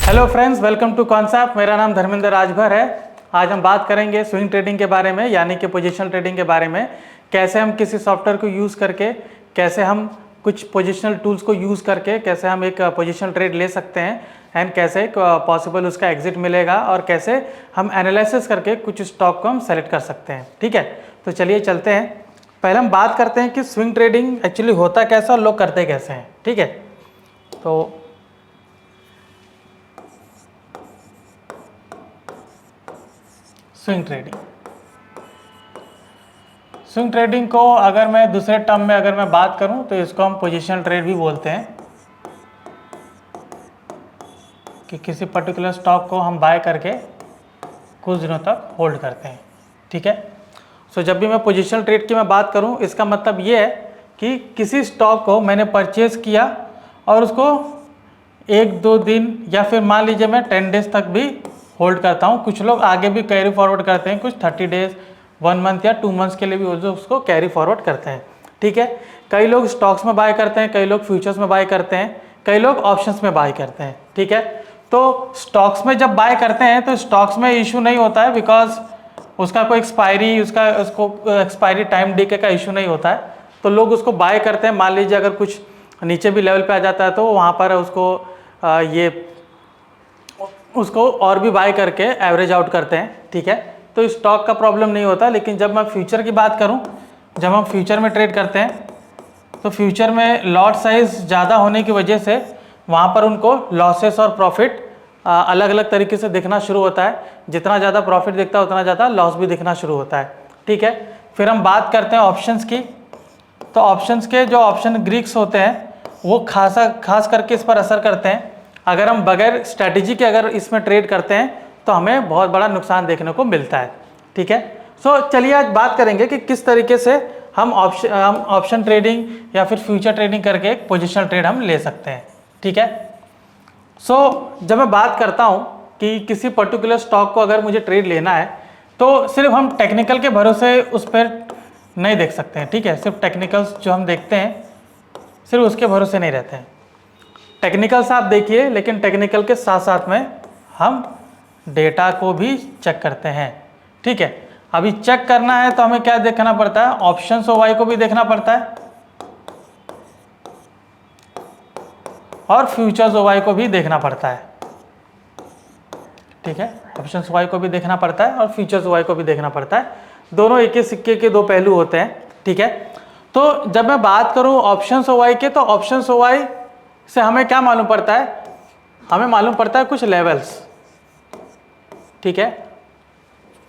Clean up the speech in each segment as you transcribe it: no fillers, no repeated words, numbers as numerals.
Hello friends, welcome to concept. मेरा नाम धर्मेंद्र राजभर है। आज हम बात करेंगे स्विंग ट्रेडिंग के बारे में, यानी कि पोजीशनल ट्रेडिंग के बारे में। कैसे हम किसी सॉफ्टवेयर को यूज़ करके, कैसे हम कुछ पोजीशनल टूल्स को यूज़ करके कैसे हम एक पोजीशनल ट्रेड ले सकते हैं एंड कैसे पॉसिबल उसका एग्जिट मिलेगा, और कैसे हम एनालिसिस करके कुछ स्टॉक को हम सेलेक्ट कर सकते हैं। ठीक है, तो चलिए चलते हैं। पहले हम बात करते हैं कि स्विंग ट्रेडिंग एक्चुअली होता कैसा और लोग करते कैसे हैं। ठीक है, तो स्विंग ट्रेडिंग को अगर मैं दूसरे टर्म में अगर मैं बात करूं तो इसको हम पोजीशनल ट्रेड भी बोलते हैं, कि किसी पर्टिकुलर स्टॉक को हम बाय करके कुछ दिनों तक होल्ड करते हैं। ठीक है, सो जब भी मैं पोजीशनल ट्रेड की मैं बात करूं, इसका मतलब ये है कि किसी स्टॉक को मैंने परचेज किया और उसको 1-2 दिन या फिर मान लीजिए मैं 10 डेज तक भी होल्ड करता हूँ। कुछ लोग आगे भी कैरी फॉरवर्ड करते हैं, कुछ 30 डेज, 1 मंथ या 2 मंथ्स के लिए भी उसको कैरी फॉरवर्ड करते हैं। ठीक है, कई लोग स्टॉक्स में बाय करते हैं, कई लोग फ्यूचर्स में बाय करते हैं, कई लोग ऑप्शंस में बाय करते हैं। ठीक है, तो स्टॉक्स में जब बाय करते हैं तो स्टॉक्स में इशू नहीं होता है, बिकॉज उसका कोई उसको एक्सपायरी टाइम डीके का इशू नहीं होता है, तो लोग उसको बाय करते हैं। मान लीजिए अगर कुछ नीचे भी लेवल पे आ जाता है तो वहाँ पर उसको और भी बाय करके एवरेज आउट करते हैं। ठीक है, तो स्टॉक का प्रॉब्लम नहीं होता। लेकिन जब मैं फ्यूचर की बात करूं, जब हम फ्यूचर में ट्रेड करते हैं तो फ्यूचर में लॉट साइज ज़्यादा होने की वजह से वहाँ पर उनको लॉसेस और प्रॉफिट अलग अलग तरीके से दिखना शुरू होता है। जितना ज़्यादा प्रॉफिट दिखता है उतना ज़्यादा लॉस भी दिखना शुरू होता है। ठीक है, फिर हम बात करते हैं ऑप्शंस की। तो ऑप्शंस के जो ऑप्शन ग्रीक्स होते हैं वो खास करके इस पर असर करते हैं। अगर हम बगैर स्ट्रैटेजी के अगर इसमें ट्रेड करते हैं तो हमें बहुत बड़ा नुकसान देखने को मिलता है। ठीक है, सो चलिए आज बात करेंगे कि किस तरीके से हम ऑप्शन ट्रेडिंग या फिर फ्यूचर ट्रेडिंग करके एक पोजिशनल ट्रेड हम ले सकते हैं। ठीक है, सो जब मैं बात करता हूँ कि किसी पर्टिकुलर स्टॉक को अगर मुझे ट्रेड लेना है तो सिर्फ हम टेक्निकल के भरोसे उस पर नहीं देख सकते हैं। ठीक है, सिर्फ टेक्निकल्स जो हम देखते हैं सिर्फ उसके भरोसे नहीं रहते हैं। टेक्निकल्स आप देखिए, लेकिन टेक्निकल के साथ साथ में हम डेटा को भी चेक करते हैं। ठीक है, अभी चेक करना है तो हमें क्या देखना पड़ता है, ऑप्शंस OI को भी देखना पड़ता है और फ्यूचर्स OI को भी देखना पड़ता है। ठीक है, ऑप्शंस OI को भी देखना पड़ता है और फ्यूचर्स OI को भी देखना पड़ता है। दोनों एक ही सिक्के के दो पहलू होते हैं। ठीक है, तो जब मैं बात करूं ऑप्शंस OI के, तो ऑप्शंस OI से हमें क्या मालूम पड़ता है, हमें मालूम पड़ता है कुछ लेवल्स। ठीक है,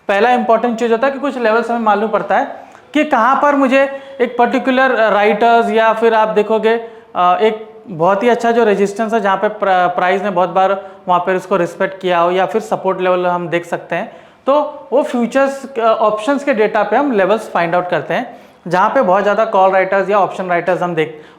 पहला इंपॉर्टेंट चीज होता है कि कुछ लेवल्स हमें मालूम पड़ता है कि कहाँ पर मुझे एक पर्टिकुलर राइटर्स, या फिर आप देखोगे एक बहुत ही अच्छा जो रेजिस्टेंस है जहाँ पे प्राइस ने बहुत बार वहाँ पर उसको रिस्पेक्ट किया हो, या फिर सपोर्ट लेवल हम देख सकते हैं। तो वो फ्यूचर्स ऑप्शंस के डेटा पे हम लेवल्स फाइंड आउट करते हैं, जहाँ पे बहुत ज़्यादा कॉल राइटर्स या ऑप्शन राइटर्स हम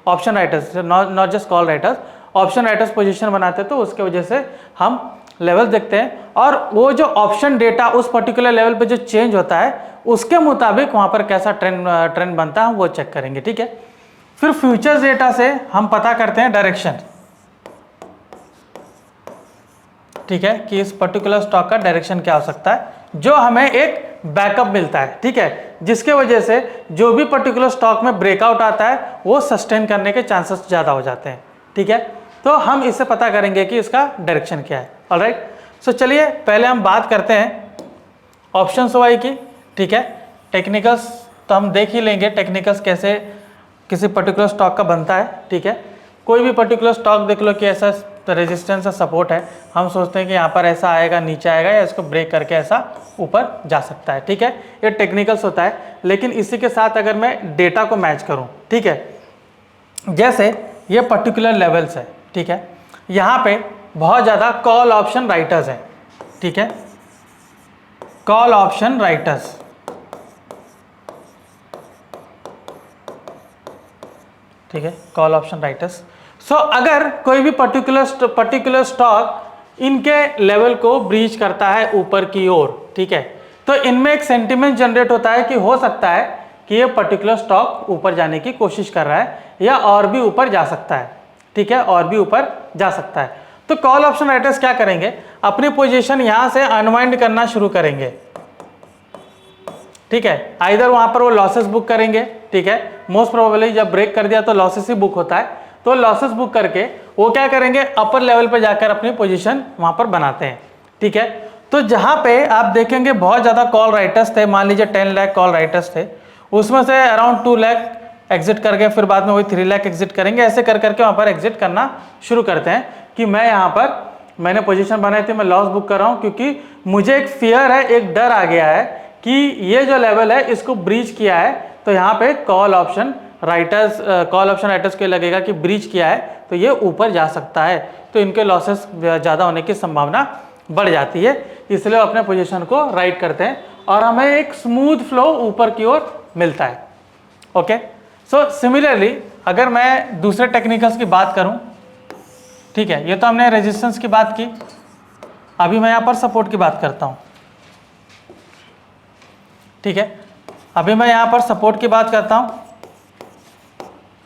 option writers, not just call writers, option writers position बनाते हैं, तो उसके वजह से हम लेवल देखते हैं। और वो जो ऑप्शन डेटा उस पर्टिकुलर लेवल पे जो चेंज होता है उसके मुताबिक वहाँ पर कैसा ट्रेंड बनता है वो चेक करेंगे। ठीक है, फिर फ्यूचर्स डेटा से हम पता करते हैं डायरेक्शन। ठीक है, कि इस पर्टिकुलर स्टॉक का डायरेक्शन क्या हो सकता है, जो हमें एक बैकअप मिलता है। ठीक है, जिसके वजह से जो भी पर्टिकुलर स्टॉक में ब्रेकआउट आता है वो सस्टेन करने के चांसेस ज़्यादा हो जाते हैं। ठीक है, तो हम इससे पता करेंगे कि इसका डायरेक्शन क्या है। ऑलराइट, सो चलिए पहले हम बात करते हैं ऑप्शंस OI की। ठीक है, टेक्निकल्स तो हम देख ही लेंगे, टेक्निकल्स कैसे किसी पर्टिकुलर स्टॉक का बनता है। ठीक है, कोई भी पर्टिकुलर स्टॉक देख लो कि ऐसा रेजिस्टेंस या सपोर्ट है, हम सोचते हैं कि यहाँ पर ऐसा आएगा, नीचे आएगा, या इसको ब्रेक करके ऐसा ऊपर जा सकता है। ठीक है, ये टेक्निकल्स होता है। लेकिन इसी के साथ अगर मैं डेटा को मैच करूँ, ठीक है, जैसे ये पर्टिकुलर लेवल्स है। ठीक है, यहाँ पे बहुत ज़्यादा कॉल ऑप्शन राइटर्स हैं। ठीक है, कॉल ऑप्शन राइटर्स, ठीक है, कॉल ऑप्शन राइटर्स। सो अगर कोई भी पर्टिकुलर स्टॉक इनके लेवल को ब्रीच करता है ऊपर की ओर, ठीक है, तो इनमें एक सेंटिमेंट जनरेट होता है कि हो सकता है कि ये पर्टिकुलर स्टॉक ऊपर जाने की कोशिश कर रहा है या और भी ऊपर जा सकता है। ठीक है, और भी ऊपर जा सकता है। तो कॉल ऑप्शन राइटर्स क्या करेंगे, अपनी पोजीशन यहां से अनवाइंड करना शुरू करेंगे, ठीक है। आइदर वहां पर वो लॉसेस बुक करेंगे, ठीक है, मोस्ट प्रोबेबली जब ब्रेक कर दिया तो लॉसेस ही बुक होता है, तो लॉसेस बुक करके वो क्या करेंगे, अपर लेवल पे जाकर अपनी पोजीशन वहां पर बनाते हैं, ठीक है। तो जहां पे आप देखेंगे बहुत ज्यादा कॉल राइटर्स थे, मान लीजिए 10 लाख कॉल राइटर्स थे, उसमें से अराउंड 2 लाख एग्जिट करके फिर बाद में वही 3 लाख एग्जिट करेंगे, ऐसे कर करके वहां पर एग्जिट करना शुरू करते हैं कि मैं यहाँ पर मैंने पोजीशन बनाई थी, मैं लॉस बुक कर रहा हूँ क्योंकि मुझे एक फियर है, एक डर आ गया है कि ये जो लेवल है इसको ब्रीच किया है, तो यहाँ पे कॉल ऑप्शन राइटर्स को लगेगा कि ब्रीच किया है तो ये ऊपर जा सकता है, तो इनके लॉसेस ज़्यादा होने की संभावना बढ़ जाती है, इसलिए अपने पोजीशन को राइट करते हैं और हमें एक स्मूथ फ्लो ऊपर की ओर मिलता है। ओके, सो सिमिलरली अगर मैं दूसरे टेक्निकल्स की बात करूं, ठीक है, ये तो हमने रेजिस्टेंस की बात की, अभी मैं यहाँ पर सपोर्ट की बात करता हूँ, ठीक है, अभी मैं यहाँ पर सपोर्ट की बात करता हूँ।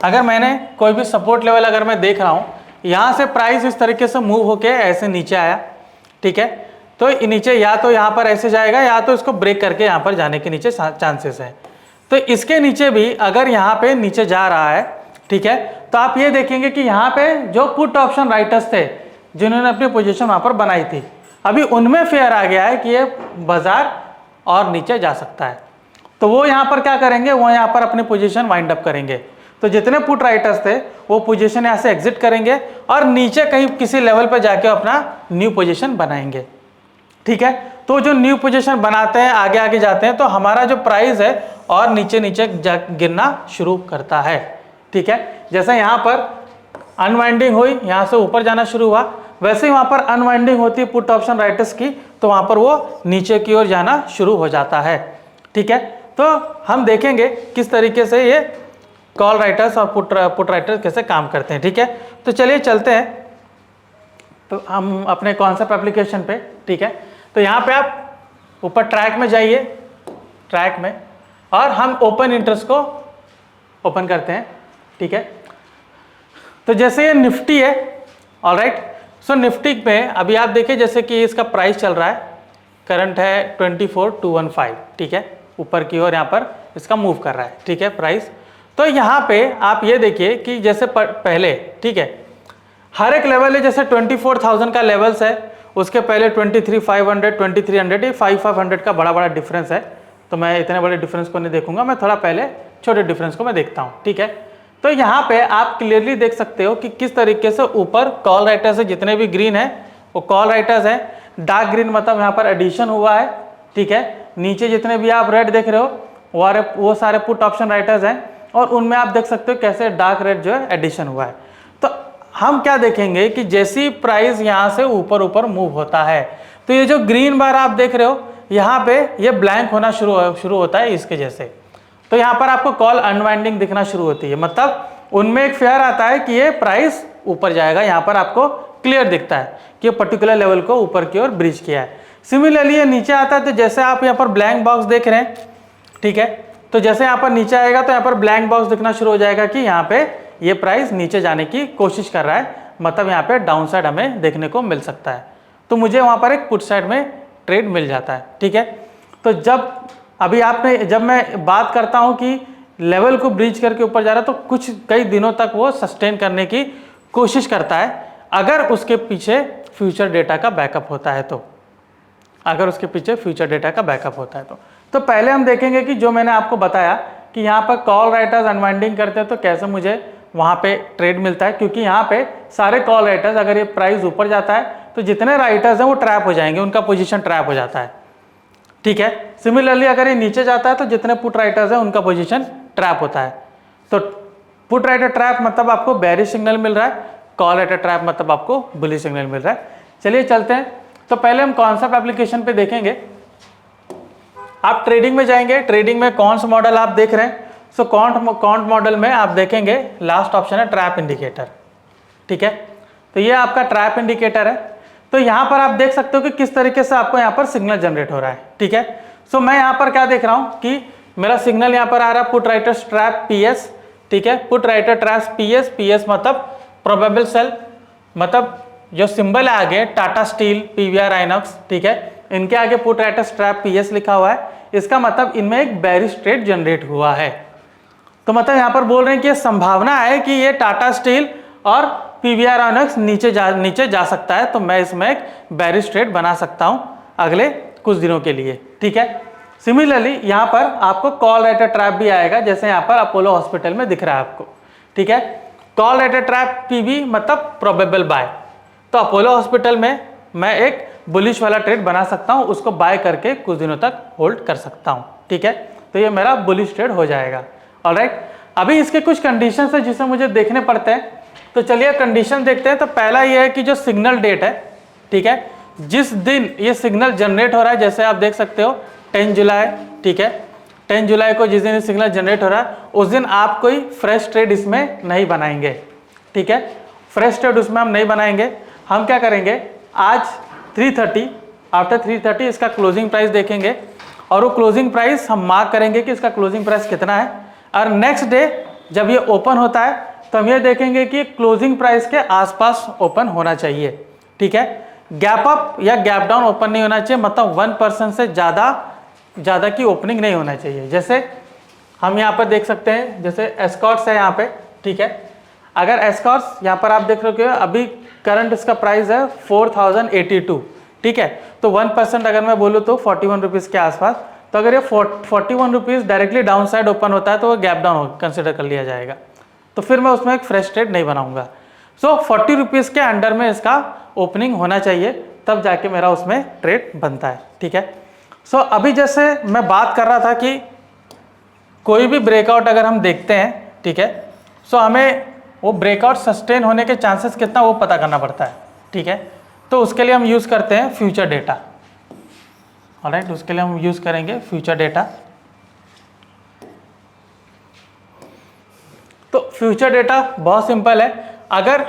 अगर मैंने कोई भी सपोर्ट लेवल अगर मैं देख रहा हूँ, यहाँ से प्राइस इस तरीके से मूव होके ऐसे नीचे आया, ठीक है, तो नीचे या तो यहाँ पर ऐसे जाएगा या तो इसको ब्रेक करके यहाँ पर जाने के नीचे चांसेस है। तो इसके नीचे भी अगर यहाँ पे नीचे जा रहा है, ठीक है, तो आप ये देखेंगे कि यहाँ पे जो पुट ऑप्शन राइटर्स थे जिन्होंने अपनी पोजीशन वहाँ पर बनाई थी, अभी उनमें फेयर आ गया है कि ये बाजार और नीचे जा सकता है, तो वो यहाँ पर क्या करेंगे, वो यहाँ पर अपनी पोजीशन वाइंड अप करेंगे। तो जितने पुट राइटर्स थे वो पोजीशन यहाँ से एग्जिट करेंगे और नीचे कहीं किसी लेवल पर जाके अपना न्यू पोजीशन बनाएंगे, ठीक है। तो जो न्यू पोजीशन बनाते हैं, आगे आगे जाते हैं, तो हमारा जो प्राइस है और नीचे नीचे गिरना शुरू करता है, ठीक है। जैसे यहाँ पर अनवाइंडिंग हुई, यहाँ से ऊपर जाना शुरू हुआ, वैसे ही वहाँ पर अनवाइंडिंग होती है पुट ऑप्शन राइटर्स की, तो वहाँ पर वो नीचे की ओर जाना शुरू हो जाता है, ठीक है। तो हम देखेंगे किस तरीके से ये कॉल राइटर्स और पुट राइटर्स कैसे काम करते हैं, ठीक है। तो चलिए चलते हैं तो हम अपने कॉन्सेप्ट एप्लीकेशन पे, ठीक है। तो यहाँ पे आप ऊपर ट्रैक में जाइए, ट्रैक में, और हम ओपन इंटरेस्ट को ओपन करते हैं, ठीक है। तो जैसे ये निफ्टी है, ऑलराइट, सो निफ्टी पे अभी आप देखिए जैसे कि इसका प्राइस चल रहा है, करंट है 24,215, ठीक है, ऊपर की ओर यहाँ पर इसका मूव कर रहा है, ठीक है, प्राइस। तो यहाँ पे आप ये देखिए कि जैसे पहले, ठीक है, हर एक लेवल है, जैसे 24,000 का लेवल्स है, उसके पहले 23,500, 2300, 5,500 का बड़ा बड़ा डिफरेंस है, तो मैं इतने बड़े डिफरेंस को नहीं देखूंगा, मैं थोड़ा पहले छोटे डिफरेंस को मैं देखता हूँ, ठीक है। तो यहाँ पे आप क्लियरली देख सकते हो कि किस तरीके से ऊपर कॉल राइटर्स है, जितने भी ग्रीन है वो कॉल राइटर्स है, डार्क ग्रीन मतलब यहाँ पर एडिशन हुआ है, ठीक है। नीचे जितने भी आप रेड देख रहे हो वो सारे पुट ऑप्शन राइटर्स हैं, और उनमें आप देख सकते हो कैसे डार्क रेड जो है एडिशन हुआ है। तो हम क्या देखेंगे कि जैसी प्राइस यहाँ से ऊपर ऊपर मूव होता है, तो ये जो ग्रीन बार आप देख रहे हो यहाँ पे ये ब्लैंक होना शुरू होता है इसके जैसे, तो यहाँ पर आपको कॉल अनवाइंडिंग दिखना शुरू होती है, मतलब उनमें एक फेयर आता है कि ये प्राइस ऊपर जाएगा, यहाँ पर आपको क्लियर दिखता है कि पर्टिकुलर लेवल को ऊपर की ओर ब्रीच किया है। सिमिलरली ये नीचे आता है, तो जैसे आप यहाँ पर ब्लैंक बॉक्स देख रहे हैं, ठीक है, तो जैसे यहाँ पर नीचे आएगा तो यहाँ पर ब्लैंक बॉक्स दिखना शुरू हो जाएगा कि यहाँ पे ये प्राइस नीचे जाने की कोशिश कर रहा है, मतलब यहाँ पे डाउन साइड हमें देखने को मिल सकता है, तो मुझे वहाँ पर एक पुट साइड में ट्रेड मिल जाता है, ठीक है। तो जब मैं बात करता हूँ कि लेवल को ब्रीच करके ऊपर जा रहा है, तो कई दिनों तक वो सस्टेन करने की कोशिश करता है, अगर उसके पीछे फ्यूचर डेटा का बैकअप होता है, तो अगर उसके पीछे फ्यूचर डेटा का बैकअप होता है तो पहले हम देखेंगे कि जो मैंने आपको बताया कि यहाँ पर कॉल राइटर्स अनवाइंडिंग करते हैं तो कैसे मुझे वहाँ पे ट्रेड मिलता है, क्योंकि यहाँ पे सारे कॉल राइटर्स, अगर ये प्राइस ऊपर जाता है तो जितने राइटर्स हैं वो ट्रैप हो जाएंगे, उनका पोजीशन ट्रैप हो जाता है, ठीक है। सिमिलरली अगर ये नीचे जाता है तो जितने पुट राइटर्स हैं उनका पोजीशन ट्रैप होता है, तो पुट राइटर ट्रैप मतलब आपको बेरिश सिग्नल मिल रहा है, कॉल राइटर ट्रैप मतलब आपको बुलिश सिग्नल मिल रहा है। चलिए चलते हैं, तो पहले हम कॉन्सेप्ट एप्लीकेशन पे देखेंगे। आप ट्रेडिंग में जाएंगे, ट्रेडिंग में कौन सा मॉडल आप देख रहे हैं, सो कॉन्ट मॉडल में आप देखेंगे लास्ट ऑप्शन है ट्रैप इंडिकेटर, ठीक है। तो ये आपका ट्रैप इंडिकेटर है, तो यहाँ पर आप देख सकते हो कि किस तरीके से आपको यहाँ पर सिग्नल जनरेट हो रहा है, ठीक है। सो मैं यहाँ पर क्या देख रहा हूँ कि मेरा सिग्नल यहाँ पर आ रहा है पुट राइटर ट्रैप PS, ठीक है, पुट राइटर ट्रैप PS मतलब प्रोबेबल सेल, मतलब जो सिंबल है आगे टाटा स्टील, पीवीआर, आइनॉक्स, ठीक है, इनके आगे put at a strap PS लिखा हुआ है, इसका मतलब इनमें एक बेयरिश ट्रेड जनरेट हुआ है। तो मतलब यहाँ पर बोल रहे हैं कि ये संभावना है कि ये टाटा स्टील और पीवीआर आइनॉक्स नीचे जा सकता है, तो मैं इसमें एक बेयरिश ट्रेड बना सकता हूँ अगले कुछ दिनों के लिए, ठीक है। सिमिलरली यहाँ पर आपको कॉल एट अ ट्रैप भी आएगा, जैसे यहाँ पर अपोलो हॉस्पिटल में दिख रहा है आपको, ठीक है। Call at a trap PB मतलब प्रोबेबल बाय। तो अपोलो हॉस्पिटल में मैं एक बुलिश वाला ट्रेड बना सकता हूँ, उसको बाय करके कुछ दिनों तक होल्ड कर सकता हूँ, ठीक है। तो ये मेरा बुलिश ट्रेड हो जाएगा। ऑलराइट, अभी इसके कुछ कंडीशंस है जिसे मुझे देखने पड़ते हैं, तो चलिए कंडीशन देखते हैं। तो पहला ये है कि जो सिग्नल डेट है, ठीक है, जिस दिन ये सिग्नल जनरेट हो रहा है, जैसे आप देख सकते हो 10 जुलाई, ठीक है, 10 जुलाई को जिस दिन सिग्नल जनरेट हो रहा है उस दिन आप कोई फ्रेश ट्रेड इसमें नहीं बनाएंगे, ठीक है। फ्रेश ट्रेड उसमें हम नहीं बनाएंगे। हम क्या करेंगे, आज 3:30, आफ्टर 3:30 इसका क्लोजिंग प्राइस देखेंगे और वो क्लोजिंग प्राइस हम मार्क करेंगे कि इसका क्लोजिंग प्राइस कितना है, और नेक्स्ट डे जब ये ओपन होता है तो हम ये देखेंगे कि क्लोजिंग प्राइस के आसपास ओपन होना चाहिए, ठीक है। गैप अप या गैप डाउन ओपन नहीं होना चाहिए, मतलब 1% से ज़्यादा की ओपनिंग नहीं होना चाहिए। जैसे हम यहाँ पर देख सकते हैं, जैसे एस्कॉर्ट्स है यहाँ पे, ठीक है। अगर एस्कॉर्ट्स यहाँ पर आप देख रहे हो अभी करंट इसका प्राइस है 4082, ठीक है, तो 1% अगर मैं बोलूँ तो 41 रुपीज़ के आसपास। तो अगर ये 41 rupees directly down side open होता है तो वो गैप डाउन कंसिडर कर लिया जाएगा, तो फिर मैं उसमें एक फ्रेश ट्रेड नहीं बनाऊंगा। सो 40 रुपीज़ के अंडर में इसका ओपनिंग होना चाहिए, तब जाके मेरा उसमें ट्रेड बनता है, ठीक है। सो अभी जैसे मैं बात कर रहा था कि कोई भी ब्रेकआउट अगर हम देखते हैं, ठीक है, सो हमें वो ब्रेकआउट सस्टेन होने के चांसेस कितना वो पता करना पड़ता है, ठीक है। तो उसके लिए हम यूज़ करते हैं फ्यूचर डेटा। ऑलराइट, उसके लिए हम यूज़ करेंगे फ्यूचर डेटा। तो फ्यूचर डेटा बहुत सिंपल है। अगर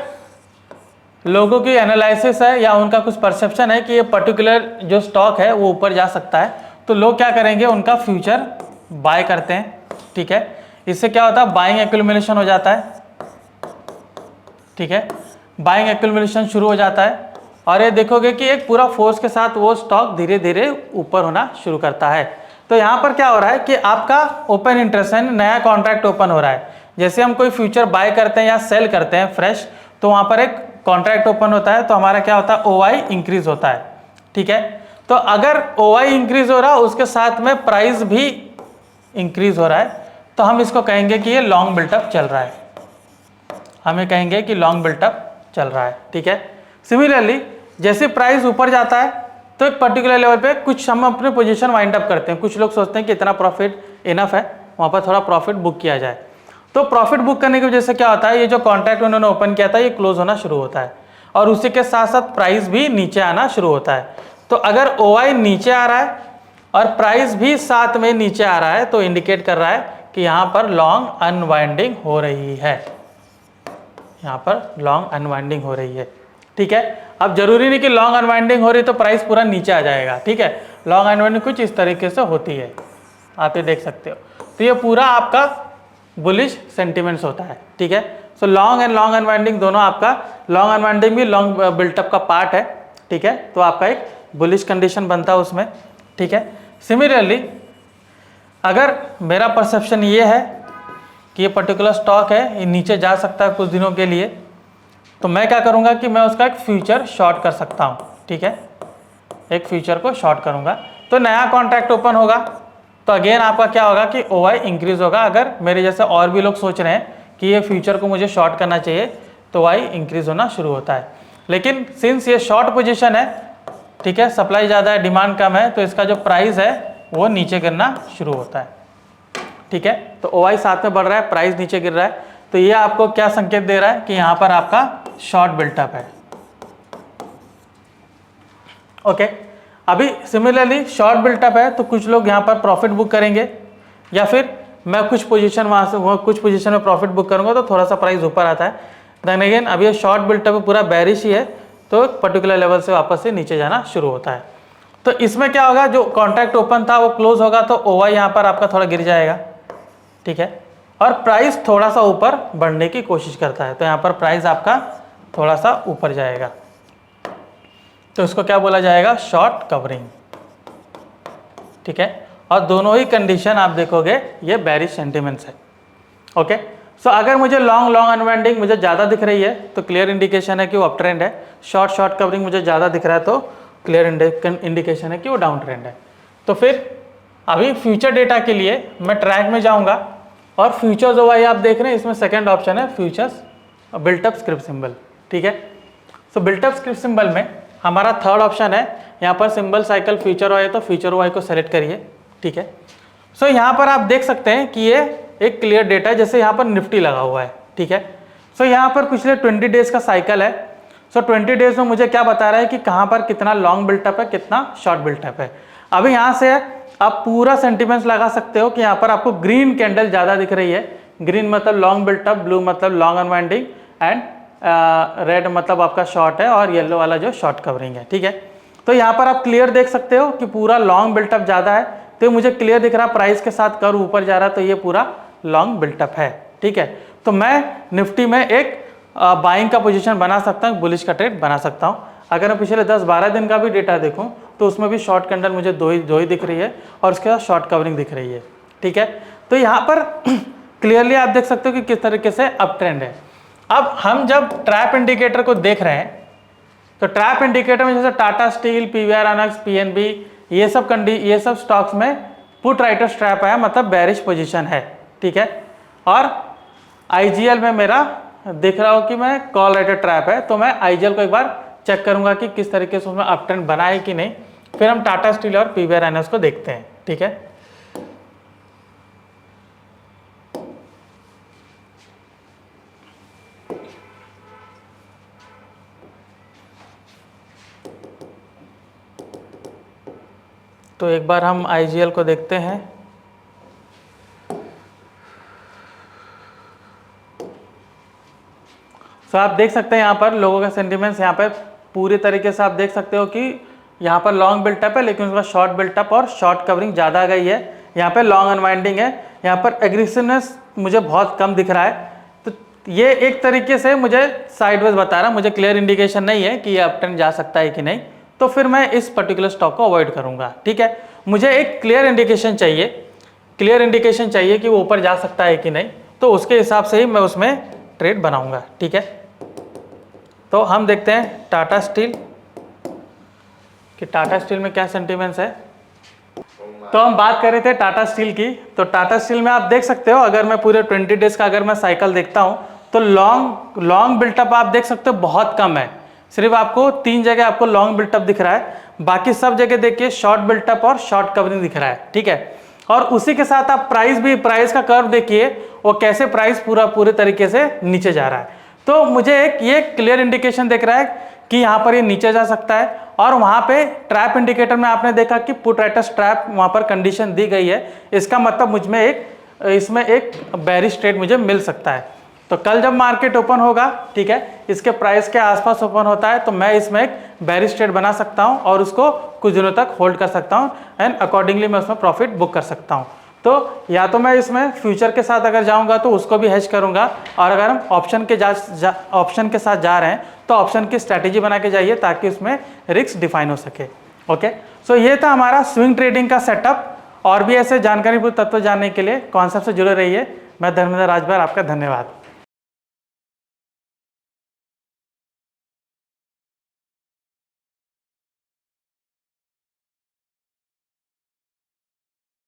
लोगों की एनालिसिस है या उनका कुछ परसेप्शन है कि ये पर्टिकुलर जो स्टॉक है वो ऊपर जा सकता है, तो लोग क्या करेंगे, उनका फ्यूचर बाय करते हैं, ठीक है। इससे क्या होता है, बाइंग एक्यूमुलेशन हो जाता है, ठीक है, बाइंग एक्यूमुलेशन शुरू हो जाता है, और ये देखोगे कि एक पूरा फोर्स के साथ वो स्टॉक धीरे धीरे ऊपर होना शुरू करता है। तो यहाँ पर क्या हो रहा है कि आपका ओपन इंटरेस्ट है, नया कॉन्ट्रैक्ट ओपन हो रहा है। जैसे हम कोई फ्यूचर बाय करते हैं या सेल करते हैं फ्रेश, तो वहाँ पर एक कॉन्ट्रैक्ट ओपन होता है, तो हमारा क्या होता है, OI इंक्रीज होता है, ठीक है। तो अगर OI इंक्रीज हो रहा है उसके साथ में प्राइस भी इंक्रीज हो रहा है, तो हम इसको कहेंगे कि ये लॉन्ग बिल्टअप चल रहा है, हमें कहेंगे कि लॉन्ग बिल्टअप चल रहा है, ठीक है। सिमिलरली जैसे प्राइस ऊपर जाता है तो एक पर्टिकुलर लेवल पे कुछ हम अपने पोजीशन वाइंड अप करते हैं। कुछ लोग सोचते हैं कि इतना प्रॉफिट इनफ है, वहाँ पर थोड़ा प्रॉफिट बुक किया जाए। तो प्रॉफिट बुक करने की वजह से क्या होता है, ये जो कॉन्ट्रैक्ट उन्होंने ओपन किया था ये क्लोज होना शुरू होता है, और उसी के साथ साथ प्राइस भी नीचे आना शुरू होता है। तो अगर OI नीचे आ रहा है और प्राइस भी साथ में नीचे आ रहा है, तो इंडिकेट कर रहा है कि यहाँ पर लॉन्ग अनवाइंडिंग हो रही है, यहाँ पर लॉन्ग अनवाइंडिंग हो रही है, ठीक है। अब जरूरी नहीं कि लॉन्ग अनवाइंडिंग हो रही तो प्राइस पूरा नीचे आ जाएगा, ठीक है। लॉन्ग अनवाइंडिंग कुछ इस तरीके से होती है, आप ये देख सकते हो। तो ये पूरा आपका बुलिश सेंटिमेंट्स होता है, ठीक है। So long and long unwinding दोनों, आपका लॉन्ग अनवाइंडिंग भी लॉन्ग बिल्टअप का पार्ट है, ठीक है। तो आपका एक बुलिश कंडीशन बनता है उसमें, ठीक है। सिमिलरली अगर मेरा परसेप्शन ये है कि ये पर्टिकुलर स्टॉक है, ये नीचे जा सकता है कुछ दिनों के लिए, तो मैं क्या करूँगा कि मैं उसका एक फ्यूचर शॉर्ट कर सकता हूँ, ठीक है। एक फ्यूचर को शॉर्ट करूँगा तो नया कॉन्ट्रैक्ट ओपन होगा, तो अगेन आपका क्या होगा कि OI इंक्रीज होगा। अगर मेरे जैसे और भी लोग सोच रहे हैं कि ये फ्यूचर को मुझे शॉर्ट करना चाहिए, तो OI इंक्रीज होना शुरू होता है। लेकिन सिंस ये शॉर्ट पोजीशन है, ठीक है, सप्लाई ज़्यादा है, डिमांड कम है, तो इसका जो प्राइस है वो नीचे गिरना शुरू होता है, ठीक है। तो OI साथ में बढ़ रहा है, प्राइस नीचे गिर रहा है, तो ये आपको क्या संकेत दे रहा है कि यहाँ पर आपका शॉर्ट बिल्टअप है, ओके। अभी सिमिलरली शॉर्ट बिल्टअप है तो कुछ लोग यहाँ पर प्रॉफिट बुक करेंगे, या फिर मैं कुछ पोजीशन वहाँ से कुछ पोजीशन में प्रॉफिट बुक करूँगा तो थोड़ा सा प्राइस ऊपर आता है। देन अगेन अब ये शॉर्ट बिल्टअप पूरा बेरिश ही है, तो एक पर्टिकुलर लेवल से वापस से नीचे जाना शुरू होता है। तो इसमें क्या होगा, जो कॉन्ट्रैक्ट ओपन था वो क्लोज होगा, तो OI यहाँ पर आपका थोड़ा गिर जाएगा, ठीक है, और प्राइस थोड़ा सा ऊपर बढ़ने की कोशिश करता है, तो यहाँ पर प्राइस आपका थोड़ा सा ऊपर जाएगा, तो इसको क्या बोला जाएगा, शॉर्ट कवरिंग। ठीक है, और दोनों ही कंडीशन आप देखोगे ये बेरिश सेंटिमेंट्स है। ओके, सो अगर मुझे लॉन्ग अनवाइंडिंग मुझे ज़्यादा दिख रही है तो क्लियर इंडिकेशन है कि वो अप ट्रेंड है। शॉर्ट कवरिंग मुझे ज़्यादा दिख रहा है तो क्लियर इंडिकेशन है कि वो डाउन ट्रेंड है। तो फिर अभी फ्यूचर डेटा के लिए मैं ट्रैक में जाऊंगा और फ्यूचर जो भाई आप देख रहे हैं इसमें सेकंड ऑप्शन है फ्यूचर्स बिल्टअप स्क्रिप्ट सिंबल। ठीक है, सो बिल्टअप स्क्रिप्ट सिंबल में हमारा थर्ड ऑप्शन है, यहाँ पर सिंबल साइकिल फ्यूचर वाई, तो फ्यूचर वाई को सेलेक्ट करिए। ठीक है, सो यहाँ पर आप देख सकते हैं कि ये एक क्लियर डेटा है, जैसे यहाँ पर निफ्टी लगा हुआ है। ठीक है, सो यहाँ पर पिछले 20 डेज का साइकिल है। सो 20 डेज में मुझे क्या बता रहा है कि कहाँ पर कितना लॉन्ग बिल्टअप है, कितना शॉर्ट बिल्टअप है। अभी यहाँ से आप पूरा सेंटीमेंट्स लगा सकते हो कि यहाँ पर आपको ग्रीन कैंडल ज़्यादा दिख रही है। ग्रीन मतलब लॉन्ग बिल्टअप, ब्लू मतलब लॉन्ग अनवाइंडिंग एंड रेड मतलब आपका शॉर्ट है और येलो वाला जो शॉर्ट कवरिंग है। ठीक है, तो यहाँ पर आप क्लियर देख सकते हो कि पूरा लॉन्ग बिल्टअप ज़्यादा है, तो मुझे क्लियर दिख रहा है प्राइस के साथ कर्व ऊपर जा रहा है, तो ये पूरा लॉन्ग बिल्टअप है। ठीक है, तो मैं निफ्टी में एक बाइंग का पोजीशन बना सकता हूँ, बुलिश का ट्रेड बना सकता हूँ। अगर मैं पिछले 10-12 दिन का भी डेटा देखूँ तो उसमें भी शॉर्ट कैंडल मुझे दो ही दिख रही है और उसके बाद शॉर्ट कवरिंग दिख रही है। ठीक है, तो यहाँ पर क्लियरली आप देख सकते हो कि किस तरीके से अप ट्रेंड है। अब हम जब ट्रैप इंडिकेटर को देख रहे हैं तो ट्रैप इंडिकेटर में जैसे टाटा स्टील, पीवीआर अनक्स, पीएनबी, ये सब स्टॉक्स में पुट राइटर्स ट्रैप आया, मतलब बेरिश पोजीशन है। ठीक है, और आईजीएल में मेरा दिख रहा हो कि मैं कॉल राइटर ट्रैप है, तो मैं आईजीएल को एक बार चेक करूंगा कि किस तरीके से उसमें अप ट्रेंड बना है कि नहीं। फिर हम टाटा स्टील और पीवीआर अनक्स को देखते हैं। ठीक है, तो एक बार हम आईजीएल को देखते हैं। तो आप देख सकते हैं यहाँ पर लोगों का सेंटिमेंट्स यहाँ पर पूरी तरीके से आप देख सकते हो कि यहाँ पर लॉन्ग बिल्टअप है लेकिन उसका शॉर्ट बिल्टअप और शॉर्ट कवरिंग ज़्यादा आ गई है। यहाँ पर लॉन्ग अनवाइंडिंग है, यहाँ पर एग्रेसिवनेस मुझे बहुत कम दिख रहा है। तो ये एक तरीके से मुझे साइडवेज बता रहा है, मुझे क्लियर इंडिकेशन नहीं है कि ये अप ट्रेंड जा सकता है कि नहीं, तो फिर मैं इस पर्टिकुलर स्टॉक को अवॉइड करूँगा। ठीक है, मुझे एक क्लियर इंडिकेशन चाहिए कि वो ऊपर जा सकता है कि नहीं, तो उसके हिसाब से ही मैं उसमें ट्रेड बनाऊँगा। ठीक है, तो हम देखते हैं टाटा स्टील कि टाटा स्टील में क्या सेंटिमेंट्स है। तो हम बात कर रहे थे टाटा स्टील की, तो टाटा स्टील में आप देख सकते हो अगर मैं पूरे 20 डेज का अगर मैं साइकिल देखता हूं तो लॉन्ग बिल्टअप आप देख सकते हो बहुत कम है। सिर्फ आपको 3 जगह आपको लॉन्ग बिल्टअप दिख रहा है, बाकी सब जगह देखिए शॉर्ट बिल्टअप और शॉर्ट कवरिंग दिख रहा है। ठीक है, और उसी के साथ आप प्राइस का कर्व देखिए वो कैसे प्राइस पूरे तरीके से नीचे जा रहा है। तो मुझे एक ये क्लियर इंडिकेशन दिख रहा है कि यहाँ पर ये नीचे जा सकता है। और वहाँ पे ट्रैप इंडिकेटर में आपने देखा कि पुट राइटर्स ट्रैप वहाँ पर कंडीशन दी गई है, इसका मतलब मुझमें इसमें एक बेरिश ट्रेड मुझे मिल सकता है। तो कल जब मार्केट ओपन होगा, ठीक है, इसके प्राइस के आसपास ओपन होता है तो मैं इसमें एक बेरिश ट्रेड बना सकता हूँ और उसको कुछ दिनों तक होल्ड कर सकता हूँ एंड अकॉर्डिंगली मैं उसमें प्रॉफिट बुक कर सकता हूँ। तो या तो मैं इसमें फ्यूचर के साथ अगर जाऊंगा तो उसको भी हेज करूंगा, और अगर हम ऑप्शन के साथ जा रहे हैं तो ऑप्शन की स्ट्रैटेजी बना के जाइए ताकि उसमें रिस्क डिफाइन हो सके। ओके, सो ये था हमारा स्विंग ट्रेडिंग का सेटअप। और भी ऐसे जानकारीपूर्ण तत्व जानने के लिए कॉन्सेप्ट से जुड़े रहिए। मैं धर्मेंद्र राजभर, आपका धन्यवाद।